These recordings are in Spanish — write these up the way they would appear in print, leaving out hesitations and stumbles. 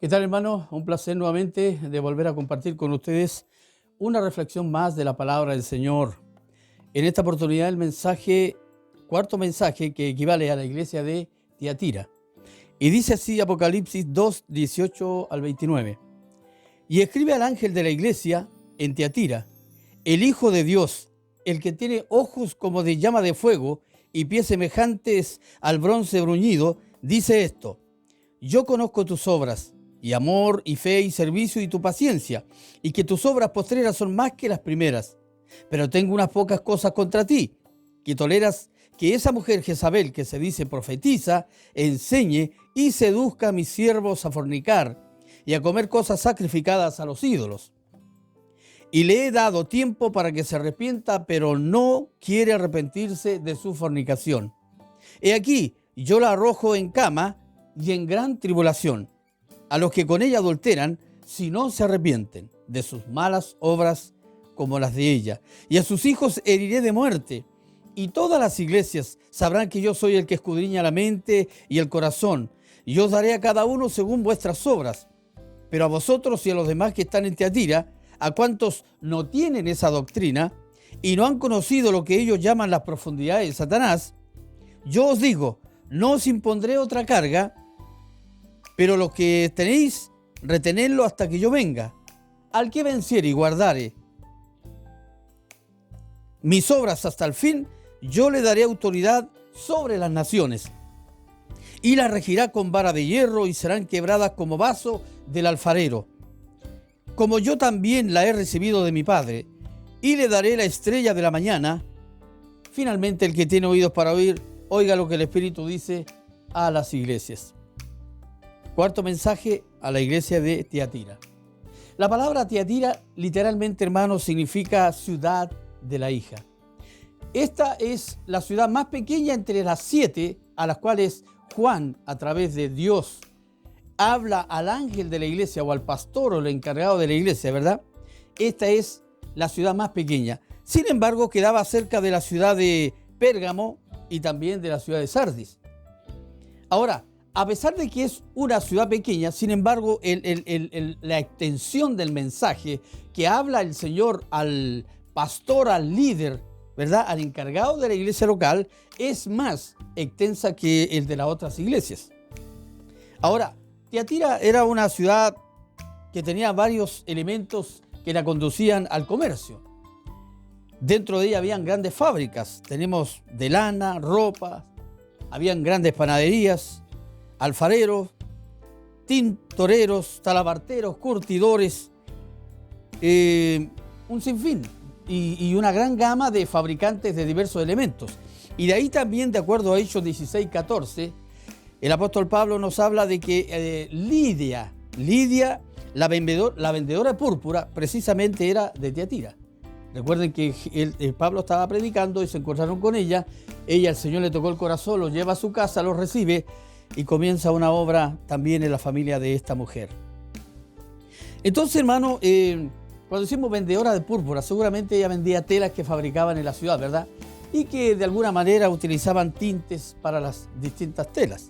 ¿Qué tal, hermano? Un placer nuevamente de volver a compartir con ustedes una reflexión más de la palabra del Señor. En esta oportunidad el mensaje, cuarto mensaje que equivale a la iglesia de Tiatira. Y dice así Apocalipsis 2, 18 al 29. Y escribe al ángel de la iglesia en Tiatira, el Hijo de Dios, el que tiene ojos como de llama de fuego y pies semejantes al bronce bruñido, dice esto: yo conozco tus obras, y amor, y fe, y servicio, y tu paciencia, y que tus obras postreras son más que las primeras. Pero tengo unas pocas cosas contra ti, que toleras que esa mujer Jezabel, que se dice profetiza, enseñe y seduzca a mis siervos a fornicar y a comer cosas sacrificadas a los ídolos. Y le he dado tiempo para que se arrepienta, pero no quiere arrepentirse de su fornicación. He aquí, yo la arrojo en cama y en gran tribulación a los que con ella adulteran, si no se arrepienten de sus malas obras como las de ella. Y a sus hijos heriré de muerte. Y todas las iglesias sabrán que yo soy el que escudriña la mente y el corazón. Y os daré a cada uno según vuestras obras. Pero a vosotros y a los demás que están en Tiatira, a cuantos no tienen esa doctrina y no han conocido lo que ellos llaman las profundidades de Satanás, yo os digo, no os impondré otra carga, pero lo que tenéis, retenedlo hasta que yo venga. Al que venciere y guardare mis obras hasta el fin, yo le daré autoridad sobre las naciones, y las regirá con vara de hierro, y serán quebradas como vaso del alfarero, como yo también la he recibido de mi Padre, y le daré la estrella de la mañana. Finalmente, el que tiene oídos para oír, oiga lo que el Espíritu dice a las iglesias. Cuarto mensaje a la iglesia de Tiatira. La palabra Tiatira, literalmente, hermanos, significa ciudad de la hija. Esta es la ciudad más pequeña entre las 7 a las cuales Juan, a través de Dios, habla al ángel de la iglesia o al pastor o el encargado de la iglesia, ¿verdad? Esta es la ciudad más pequeña. Sin embargo, quedaba cerca de la ciudad de Pérgamo y también de la ciudad de Sardis. Ahora, a pesar de que es una ciudad pequeña, sin embargo, la extensión del mensaje que habla el Señor al pastor, al líder, ¿verdad?, al encargado de la iglesia local, es más extensa que el de las otras iglesias. Ahora, Tiatira era una ciudad que tenía varios elementos que la conducían al comercio. Dentro de ella habían grandes fábricas, tenemos de lana, ropa, habían grandes panaderías, alfareros, tintoreros, talabarteros, curtidores, un sinfín y una gran gama de fabricantes de diversos elementos. Y de ahí también, de acuerdo a Hechos 16, 14, el apóstol Pablo nos habla de que Lidia, la vendedora de púrpura, precisamente era de Tiatira. Recuerden que Pablo estaba predicando y se encontraron con ella. Ella, el Señor le tocó el corazón, lo lleva a su casa, lo recibe y comienza una obra también en la familia de esta mujer. Entonces, hermano, cuando decimos vendedora de púrpura, seguramente ella vendía telas que fabricaban en la ciudad, ¿verdad? Y que de alguna manera utilizaban tintes para las distintas telas.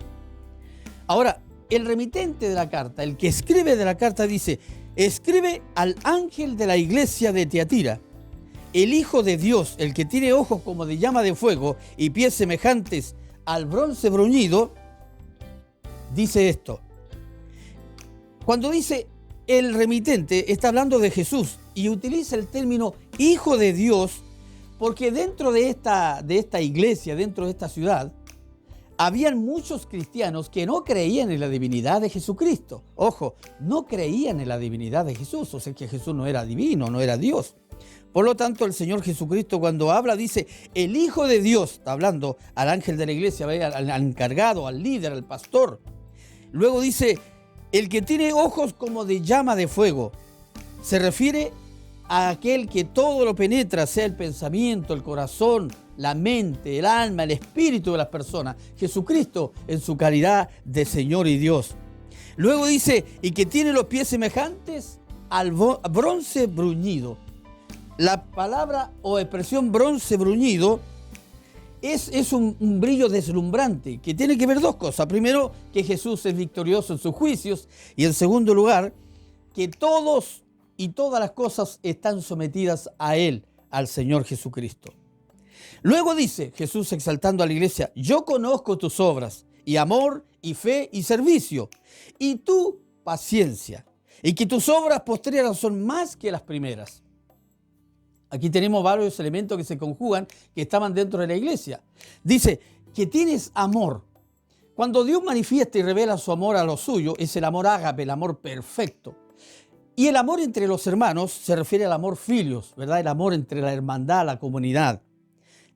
Ahora, el remitente de la carta, el que escribe de la carta, dice: escribe al ángel de la iglesia de Tiatira, el Hijo de Dios, el que tiene ojos como de llama de fuego y pies semejantes al bronce bruñido, dice esto. Cuando dice el remitente, está hablando de Jesús y utiliza el término Hijo de Dios, porque dentro de esta iglesia, dentro de esta ciudad, habían muchos cristianos que no creían en la divinidad de Jesucristo. Ojo, no creían en la divinidad de Jesús, o sea que Jesús no era divino, no era Dios. Por lo tanto, el Señor Jesucristo, cuando habla, dice el Hijo de Dios, está hablando al ángel de la iglesia, al encargado, al líder, al pastor. Luego dice, el que tiene ojos como de llama de fuego. Se refiere a aquel que todo lo penetra, sea el pensamiento, el corazón, la mente, el alma, el espíritu de las personas. Jesucristo en su calidad de Señor y Dios. Luego dice, y que tiene los pies semejantes al bronce bruñido. La palabra o expresión bronce bruñido es un brillo deslumbrante que tiene que ver dos cosas. Primero, que Jesús es victorioso en sus juicios, y en segundo lugar, que todos y todas las cosas están sometidas a Él, al Señor Jesucristo. Luego dice Jesús, exaltando a la iglesia: yo conozco tus obras, y amor, y fe, y servicio, y tu paciencia, y que tus obras postreras son más que las primeras. Aquí tenemos varios elementos que se conjugan, que estaban dentro de la iglesia. Dice que tienes amor. Cuando Dios manifiesta y revela su amor a lo suyo, es el amor ágape, el amor perfecto. Y el amor entre los hermanos se refiere al amor filios, ¿verdad? El amor entre la hermandad, la comunidad.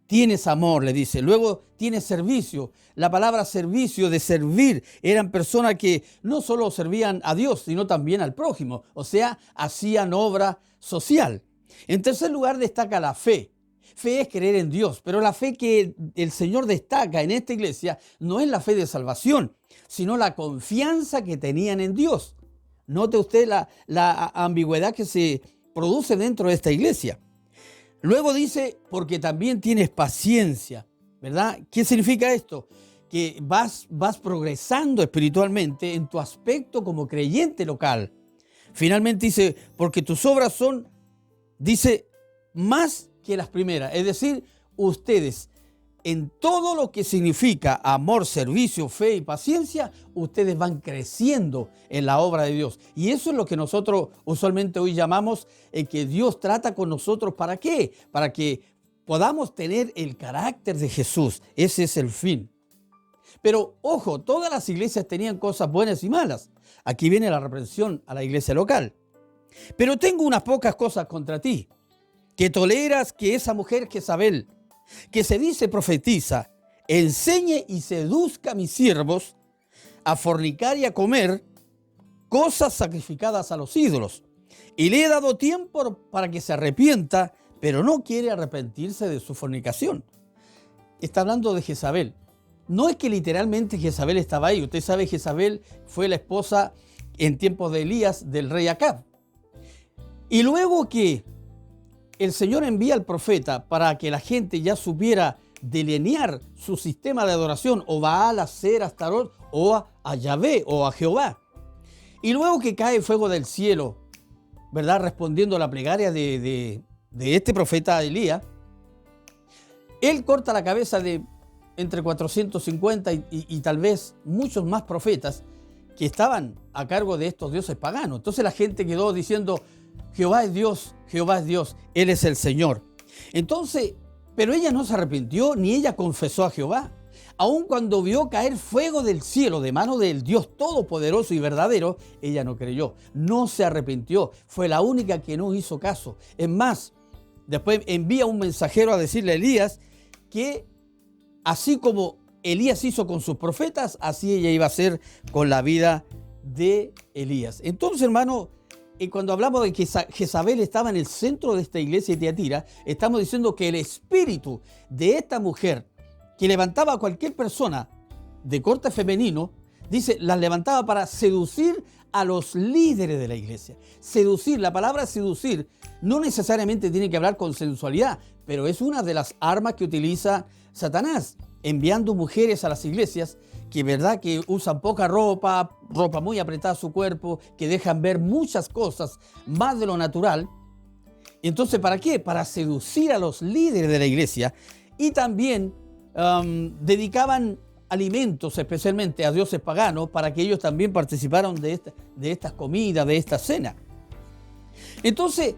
Tienes amor, le dice. Luego tienes servicio. La palabra servicio, de servir, eran personas que no solo servían a Dios, sino también al prójimo. O sea, hacían obra social. En tercer lugar destaca la fe. Fe es creer en Dios, pero la fe que el Señor destaca en esta iglesia no es la fe de salvación, sino la confianza que tenían en Dios. Note usted la ambigüedad que se produce dentro de esta iglesia. Luego dice, porque también tienes paciencia, ¿verdad? ¿Qué significa esto? Que vas progresando espiritualmente en tu aspecto como creyente local. Finalmente dice, porque tus obras son, dice, más que las primeras. Es decir, ustedes, en todo lo que significa amor, servicio, fe y paciencia, ustedes van creciendo en la obra de Dios. Y eso es lo que nosotros usualmente hoy llamamos que Dios trata con nosotros. ¿Para qué? Para que podamos tener el carácter de Jesús. Ese es el fin. Pero, ojo, todas las iglesias tenían cosas buenas y malas. Aquí viene la reprensión a la iglesia local. Pero tengo unas pocas cosas contra ti, que toleras que esa mujer Jezabel, que se dice profetiza, enseñe y seduzca a mis siervos a fornicar y a comer cosas sacrificadas a los ídolos. Y le he dado tiempo para que se arrepienta, pero no quiere arrepentirse de su fornicación. Está hablando de Jezabel. No es que literalmente Jezabel estaba ahí. Usted sabe, Jezabel fue la esposa en tiempos de Elías del rey Acab. Y luego que el Señor envía al profeta para que la gente ya supiera delinear su sistema de adoración, o Baal, Asera, Astarot, o a Yahvé, o a Jehová. Y luego que cae fuego del cielo, ¿verdad? Respondiendo a la plegaria de este profeta Elías, él corta la cabeza de entre 450 y tal vez muchos más profetas que estaban a cargo de estos dioses paganos. Entonces la gente quedó diciendo: Jehová es Dios, Él es el Señor. Entonces, pero ella no se arrepintió, ni ella confesó a Jehová. Aun cuando vio caer fuego del cielo de mano del Dios todopoderoso y verdadero, ella no creyó, no se arrepintió. Fue la única que no hizo caso. Es más, después envía un mensajero a decirle a Elías que así como Elías hizo con sus profetas, así ella iba a hacer con la vida de Elías. Entonces, hermano, y cuando hablamos de que Jezabel estaba en el centro de esta iglesia de Tiatira, estamos diciendo que el espíritu de esta mujer que levantaba a cualquier persona de corte femenino, dice, las levantaba para seducir a los líderes de la iglesia. Seducir, la palabra seducir no necesariamente tiene que hablar con sensualidad, pero es una de las armas que utiliza Satanás, enviando mujeres a las iglesias que verdad que usan poca ropa muy apretada a su cuerpo, que dejan ver muchas cosas más de lo natural. Entonces, ¿para qué? Para seducir a los líderes de la iglesia. Y también dedicaban alimentos especialmente a dioses paganos para que ellos también participaran de estas comidas, de esta cena. Entonces,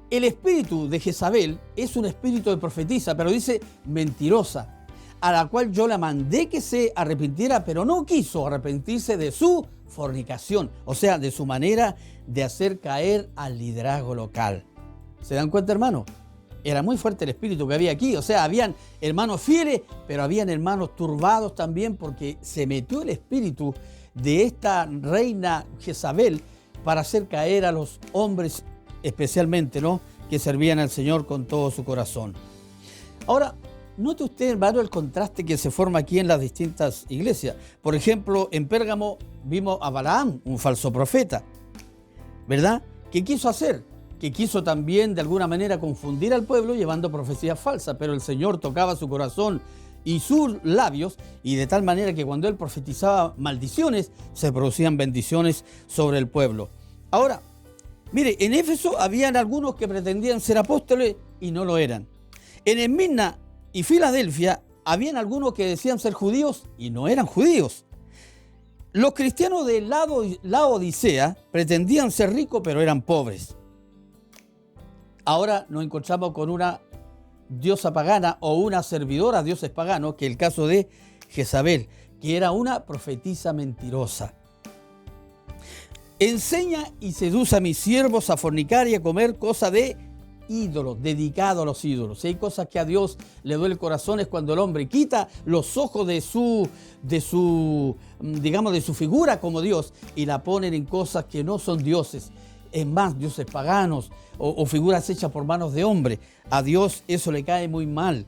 el espíritu de Jezabel es un espíritu de profetisa, pero dice mentirosa, a la cual yo la mandé que se arrepintiera, pero no quiso arrepentirse de su fornicación, o sea, de su manera de hacer caer al liderazgo local. ¿Se dan cuenta, hermano? Era muy fuerte el espíritu que había aquí, o sea, habían hermanos fieles, pero habían hermanos turbados también, porque se metió el espíritu de esta reina Jezabel para hacer caer a los hombres, especialmente, ¿no?, que servían al Señor con todo su corazón. Ahora, note usted, hermano, el contraste que se forma aquí en las distintas iglesias. Por ejemplo, en Pérgamo vimos a Balaam, un falso profeta, ¿verdad? ¿Qué quiso hacer? Que quiso también de alguna manera confundir al pueblo llevando profecías falsas, pero el Señor tocaba su corazón y sus labios, y de tal manera que cuando él profetizaba maldiciones, se producían bendiciones sobre el pueblo. Ahora, mire, en Éfeso habían algunos que pretendían ser apóstoles y no lo eran. En Esmirna y Filadelfia habían algunos que decían ser judíos y no eran judíos. Los cristianos de Laodicea pretendían ser ricos, pero eran pobres. Ahora nos encontramos con una diosa pagana o una servidora a dioses paganos, que es el caso de Jezabel, que era una profetisa mentirosa. Enseña y seduce a mis siervos a fornicar y a comer cosas de ídolos, dedicado a los ídolos. Si hay cosas que a Dios le duele el corazón es cuando el hombre quita los ojos de su figura como Dios y la ponen en cosas que no son dioses. Es más, dioses paganos o figuras hechas por manos de hombre. A Dios eso le cae muy mal.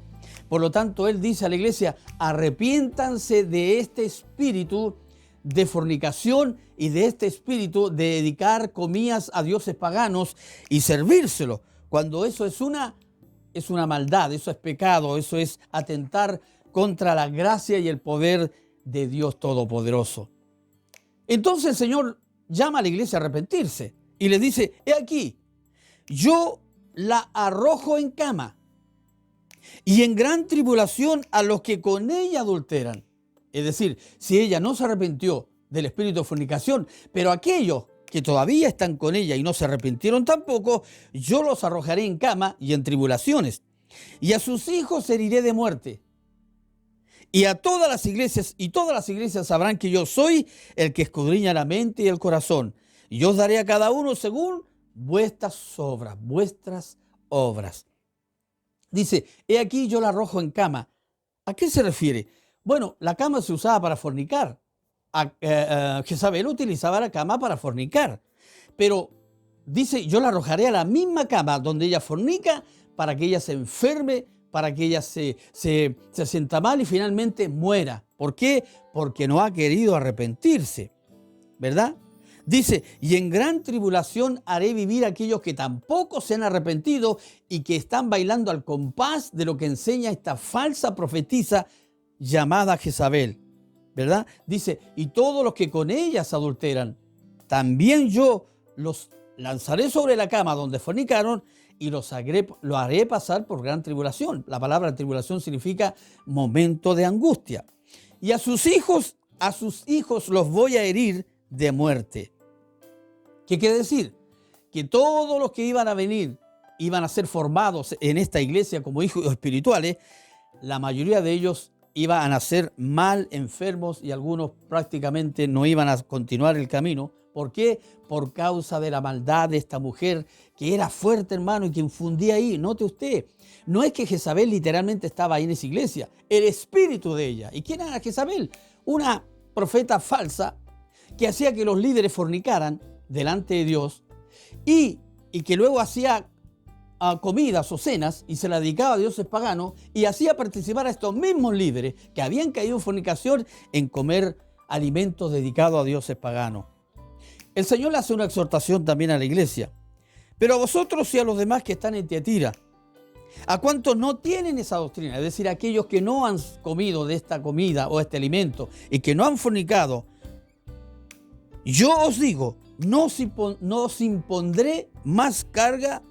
Por lo tanto, Él dice a la iglesia, arrepiéntanse de este espíritu de fornicación y de este espíritu de dedicar comidas a dioses paganos y servírselo. Cuando eso es una maldad, eso es pecado, eso es atentar contra la gracia y el poder de Dios Todopoderoso. Entonces el Señor llama a la iglesia a arrepentirse y les dice, he aquí, yo la arrojo en cama y en gran tribulación a los que con ella adulteran. Es decir, si ella no se arrepintió del espíritu de fornicación, pero aquellos que todavía están con ella y no se arrepintieron tampoco, yo los arrojaré en cama y en tribulaciones, y a sus hijos heriré de muerte. Y a todas las iglesias sabrán que yo soy el que escudriña la mente y el corazón, y yo os daré a cada uno según vuestras obras. Dice, he aquí yo la arrojo en cama. ¿A qué se refiere? Bueno, la cama se usaba para fornicar. Jezabel utilizaba la cama para fornicar. Pero dice, yo la arrojaré a la misma cama donde ella fornica para que ella se enferme, para que ella se sienta mal y finalmente muera. ¿Por qué? Porque no ha querido arrepentirse, ¿verdad? Dice, y en gran tribulación haré vivir a aquellos que tampoco se han arrepentido y que están bailando al compás de lo que enseña esta falsa profetisa llamada Jezabel, ¿verdad? Dice, y todos los que con ellas adulteran, también yo los lanzaré sobre la cama donde fornicaron y lo haré pasar por gran tribulación. La palabra tribulación significa momento de angustia. Y a sus hijos los voy a herir de muerte. ¿Qué quiere decir? Que todos los que iban a venir, iban a ser formados en esta iglesia como hijos espirituales, la mayoría de ellos iban a nacer mal, enfermos, y algunos prácticamente no iban a continuar el camino. ¿Por qué? Por causa de la maldad de esta mujer, que era fuerte, hermano, y que infundía ahí. Note usted, no es que Jezabel literalmente estaba ahí en esa iglesia, el espíritu de ella. ¿Y quién era Jezabel? Una profeta falsa que hacía que los líderes fornicaran delante de Dios y que luego hacía comidas o cenas y se la dedicaba a dioses paganos y hacía participar a estos mismos líderes que habían caído en fornicación en comer alimentos dedicados a dioses paganos. El Señor le hace una exhortación también a la iglesia. Pero a vosotros y a los demás que están en Tiatira, a cuantos no tienen esa doctrina, es decir, aquellos que no han comido de esta comida o este alimento y que no han fornicado, yo os digo, no os impondré más carga,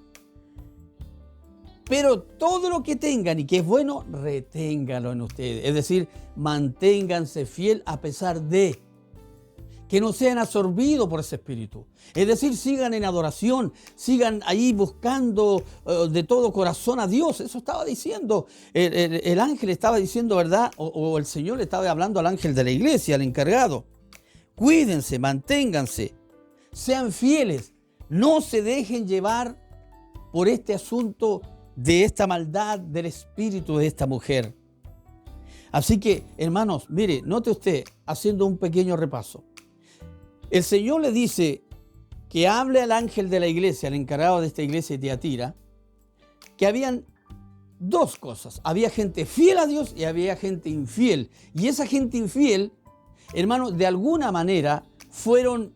pero todo lo que tengan y que es bueno, reténganlo en ustedes. Es decir, manténganse fiel a pesar de que no sean absorbidos por ese espíritu. Es decir, sigan en adoración, sigan ahí buscando de todo corazón a Dios. Eso estaba diciendo, el ángel estaba diciendo, ¿verdad? O el Señor le estaba hablando al ángel de la iglesia, al encargado. Cuídense, manténganse, sean fieles, no se dejen llevar por este asunto de esta maldad del espíritu de esta mujer. Así que, hermanos, mire, note usted, haciendo un pequeño repaso. El Señor le dice que hable al ángel de la iglesia, al encargado de esta iglesia de Tiatira, que habían dos cosas. Había gente fiel a Dios y había gente infiel. Y esa gente infiel, hermanos, de alguna manera fueron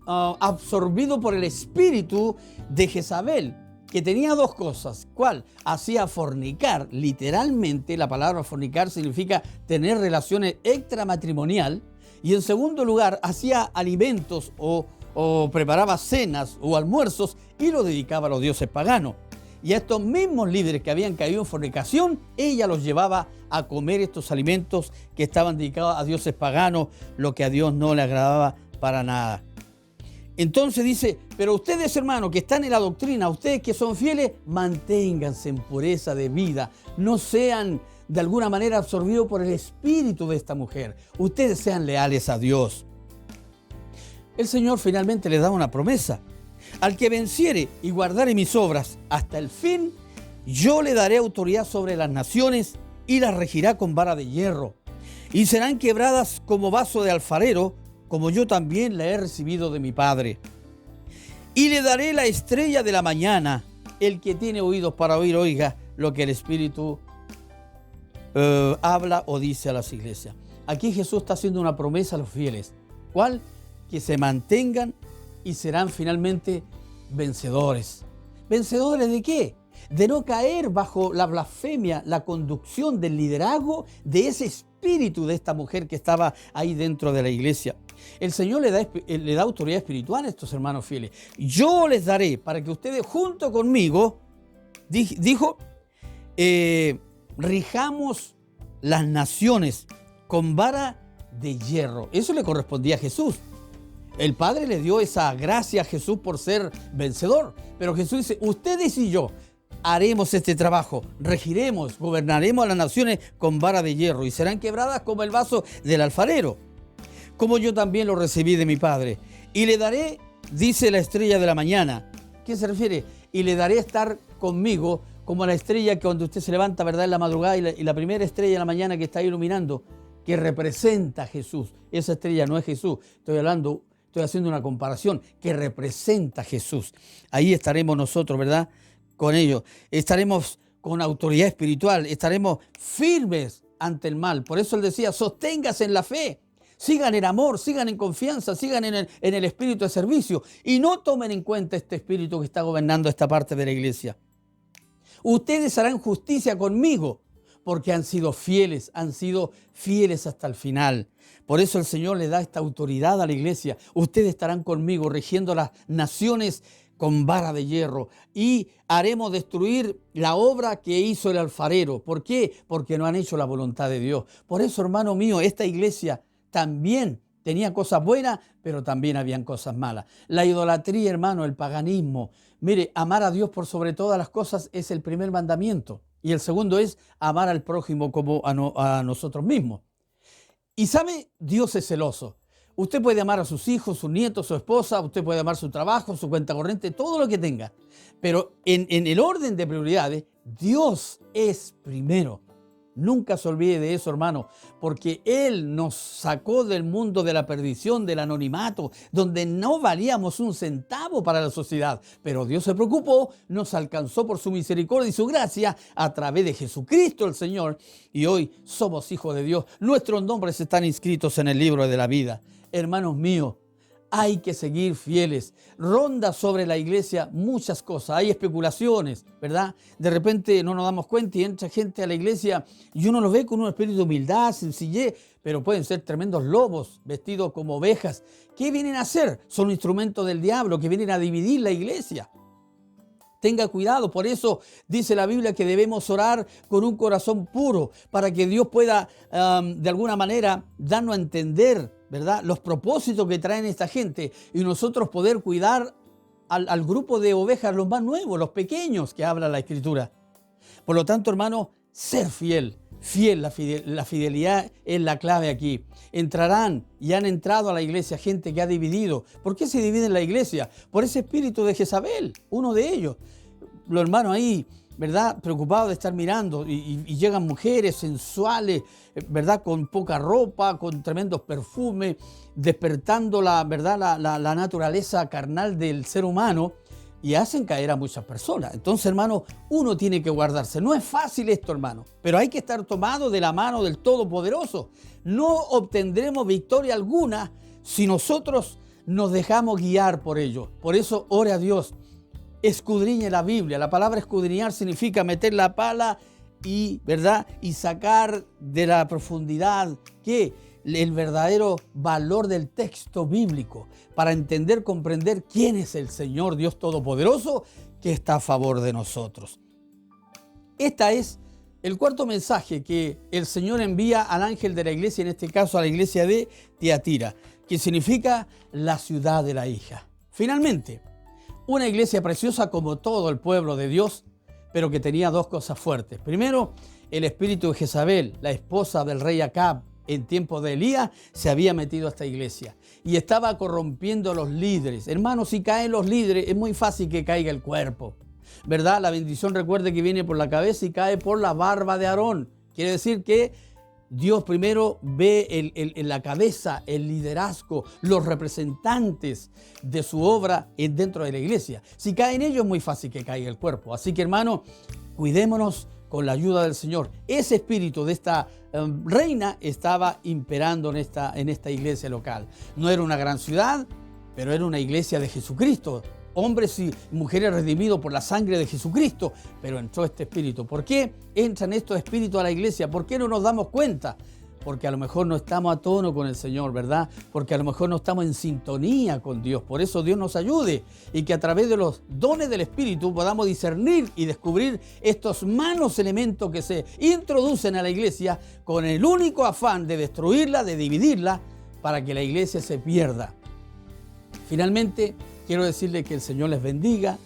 absorbidos por el espíritu de Jezabel. que tenía dos cosas. ¿Cuál? Hacía fornicar. Literalmente, la palabra fornicar significa tener relaciones extramatrimonial. Y en segundo lugar, hacía alimentos o preparaba cenas o almuerzos y lo dedicaba a los dioses paganos. Y a estos mismos líderes que habían caído en fornicación, ella los llevaba a comer estos alimentos que estaban dedicados a dioses paganos, lo que a Dios no le agradaba para nada. Entonces dice, pero ustedes, hermanos, que están en la doctrina, ustedes que son fieles, manténganse en pureza de vida, no sean de alguna manera absorbidos por el espíritu de esta mujer. Ustedes sean leales a Dios. El Señor finalmente les da una promesa. Al que venciere y guardare mis obras hasta el fin, yo le daré autoridad sobre las naciones y las regirá con vara de hierro. Y serán quebradas como vaso de alfarero, como yo también la he recibido de mi Padre. Y le daré la estrella de la mañana. El que tiene oídos para oír, oiga lo que el Espíritu habla o dice a las iglesias. Aquí Jesús está haciendo una promesa a los fieles. ¿Cuál? Que se mantengan y serán finalmente vencedores. ¿Vencedores de qué? De no caer bajo la blasfemia, la conducción del liderazgo de ese espíritu de esta mujer que estaba ahí dentro de la iglesia. El Señor le da autoridad espiritual a estos hermanos fieles. Yo les daré para que ustedes junto conmigo, dijo, rijamos las naciones con vara de hierro. Eso le correspondía a Jesús. El Padre le dio esa gracia a Jesús por ser vencedor. Pero Jesús dice, ustedes y yo haremos este trabajo, regiremos, gobernaremos a las naciones con vara de hierro y serán quebradas como el vaso del alfarero, como yo también lo recibí de mi Padre. Y le daré, dice la estrella de la mañana. ¿Qué se refiere? Y le daré estar conmigo como la estrella que cuando usted se levanta, ¿verdad?, en la madrugada y la primera estrella de la mañana que está iluminando, que representa a Jesús. Esa estrella no es Jesús, estoy haciendo una comparación, que representa a Jesús. Ahí estaremos nosotros, ¿verdad?, con ellos. Estaremos con autoridad espiritual, estaremos firmes ante el mal. Por eso él decía, sosténgase en la fe. Sigan en amor, sigan en confianza, sigan en el espíritu de servicio y no tomen en cuenta este espíritu que está gobernando esta parte de la iglesia. Ustedes harán justicia conmigo porque han sido fieles hasta el final. Por eso el Señor le da esta autoridad a la iglesia. Ustedes estarán conmigo rigiendo las naciones con vara de hierro y haremos destruir la obra que hizo el alfarero. ¿Por qué? Porque no han hecho la voluntad de Dios. Por eso, hermano mío, esta iglesia también tenía cosas buenas, pero también habían cosas malas. La idolatría, hermano, el paganismo. Mire, amar a Dios por sobre todas las cosas es el primer mandamiento. Y el segundo es amar al prójimo como a nosotros mismos. Y sabe, Dios es celoso. Usted puede amar a sus hijos, sus nietos, su esposa, usted puede amar su trabajo, su cuenta corriente, todo lo que tenga. Pero en el orden de prioridades, Dios es primero. Nunca se olvide de eso, hermano, porque Él nos sacó del mundo de la perdición, del anonimato, donde no valíamos un centavo para la sociedad. Pero Dios se preocupó, nos alcanzó por su misericordia y su gracia a través de Jesucristo el Señor. Y hoy somos hijos de Dios. Nuestros nombres están inscritos en el libro de la vida. Hermanos míos, hay que seguir fieles. Ronda sobre la iglesia muchas cosas. Hay especulaciones, ¿verdad? De repente no nos damos cuenta y entra gente a la iglesia y uno los ve con un espíritu de humildad, sencillez, pero pueden ser tremendos lobos vestidos como ovejas. ¿Qué vienen a hacer? Son instrumentos del diablo que vienen a dividir la iglesia. Tenga cuidado, por eso dice la Biblia que debemos orar con un corazón puro para que Dios pueda de alguna manera darnos a entender, ¿verdad?, los propósitos que traen esta gente y nosotros poder cuidar al grupo de ovejas, los más nuevos, los pequeños que habla la Escritura. Por lo tanto, hermano, ser fiel, la fidelidad es la clave aquí. Entrarán y han entrado a la iglesia gente que ha dividido. ¿Por qué se divide en la iglesia? Por ese espíritu de Jezabel, uno de ellos. Los hermanos ahí, ¿verdad?, preocupados de estar mirando y llegan mujeres sensuales, ¿verdad?, con poca ropa, con tremendos perfumes, despertando ¿verdad?, la naturaleza carnal del ser humano y hacen caer a muchas personas. Entonces, hermano, uno tiene que guardarse. No es fácil esto, hermano, pero hay que estar tomado de la mano del Todopoderoso. No obtendremos victoria alguna si nosotros nos dejamos guiar por ello. Por eso, ore a Dios. escudriñe la Biblia. La palabra escudriñar significa meter la pala y, ¿verdad?, y sacar de la profundidad que el verdadero valor del texto bíblico para entender, comprender quién es el Señor Dios Todopoderoso que está a favor de nosotros. Este es el cuarto mensaje que el Señor envía al ángel de la iglesia, en este caso a la iglesia de Tiatira, que significa la ciudad de la hija. Finalmente, una iglesia preciosa como todo el pueblo de Dios, pero que tenía dos cosas fuertes. Primero, el espíritu de Jezabel, la esposa del rey Acab, en tiempos de Elías, se había metido a esta iglesia y estaba corrompiendo a los líderes. Hermanos, si caen los líderes, es muy fácil que caiga el cuerpo, ¿verdad? La bendición, recuerde que viene por la cabeza y cae por la barba de Aarón. Quiere decir que Dios primero ve en la cabeza el liderazgo, los representantes de su obra dentro de la iglesia. Si caen ellos, es muy fácil que caiga el cuerpo. Así que, hermano, cuidémonos con la ayuda del Señor. Ese espíritu de esta reina estaba imperando en esta iglesia local. No era una gran ciudad, pero era una iglesia de Jesucristo. Hombres y mujeres redimidos por la sangre de Jesucristo, pero entró este espíritu. ¿Por qué entran estos espíritus a la iglesia? ¿Por qué no nos damos cuenta? Porque a lo mejor no estamos a tono con el Señor, ¿verdad? Porque a lo mejor no estamos en sintonía con Dios. Por eso Dios nos ayude y que a través de los dones del Espíritu podamos discernir y descubrir estos malos elementos que se introducen a la iglesia con el único afán de destruirla, de dividirla, para que la iglesia se pierda. Finalmente, quiero decirles que el Señor les bendiga,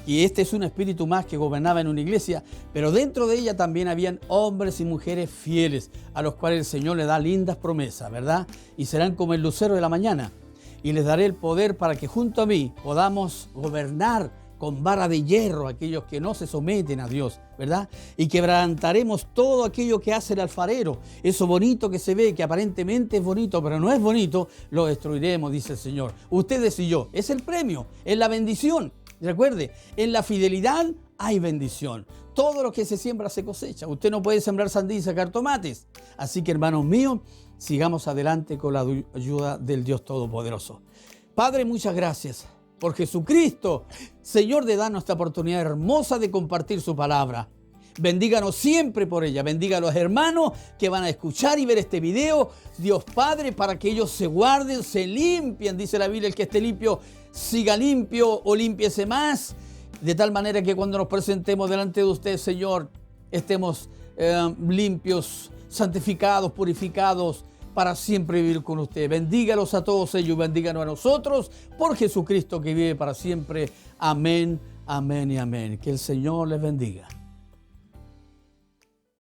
y este es un espíritu más que gobernaba en una iglesia, pero dentro de ella también habían hombres y mujeres fieles, a los cuales el Señor les da lindas promesas, ¿verdad? Y serán como el lucero de la mañana, y les daré el poder para que junto a mí podamos gobernar con vara de hierro a aquellos que no se someten a Dios, ¿verdad? Y quebrantaremos todo aquello que hace el alfarero. Eso bonito que se ve, que aparentemente es bonito, pero no es bonito, lo destruiremos, dice el Señor. Ustedes y yo. Es el premio, es la bendición. Recuerde, en la fidelidad hay bendición. Todo lo que se siembra se cosecha. Usted no puede sembrar sandía y sacar tomates. Así que, hermanos míos, sigamos adelante con la ayuda del Dios Todopoderoso. Padre, muchas gracias por Jesucristo, Señor, de darnos esta oportunidad hermosa de compartir su palabra. Bendíganos siempre por ella. Bendiga a los hermanos que van a escuchar y ver este video. Dios Padre, para que ellos se guarden, se limpien. Dice la Biblia, el que esté limpio, siga limpio o límpiese más. De tal manera que cuando nos presentemos delante de usted, Señor, estemos limpios, santificados, purificados, para siempre vivir con usted. Bendígalos a todos ellos, bendíganos a nosotros, por Jesucristo que vive para siempre. Amén, amén y amén. Que el Señor les bendiga.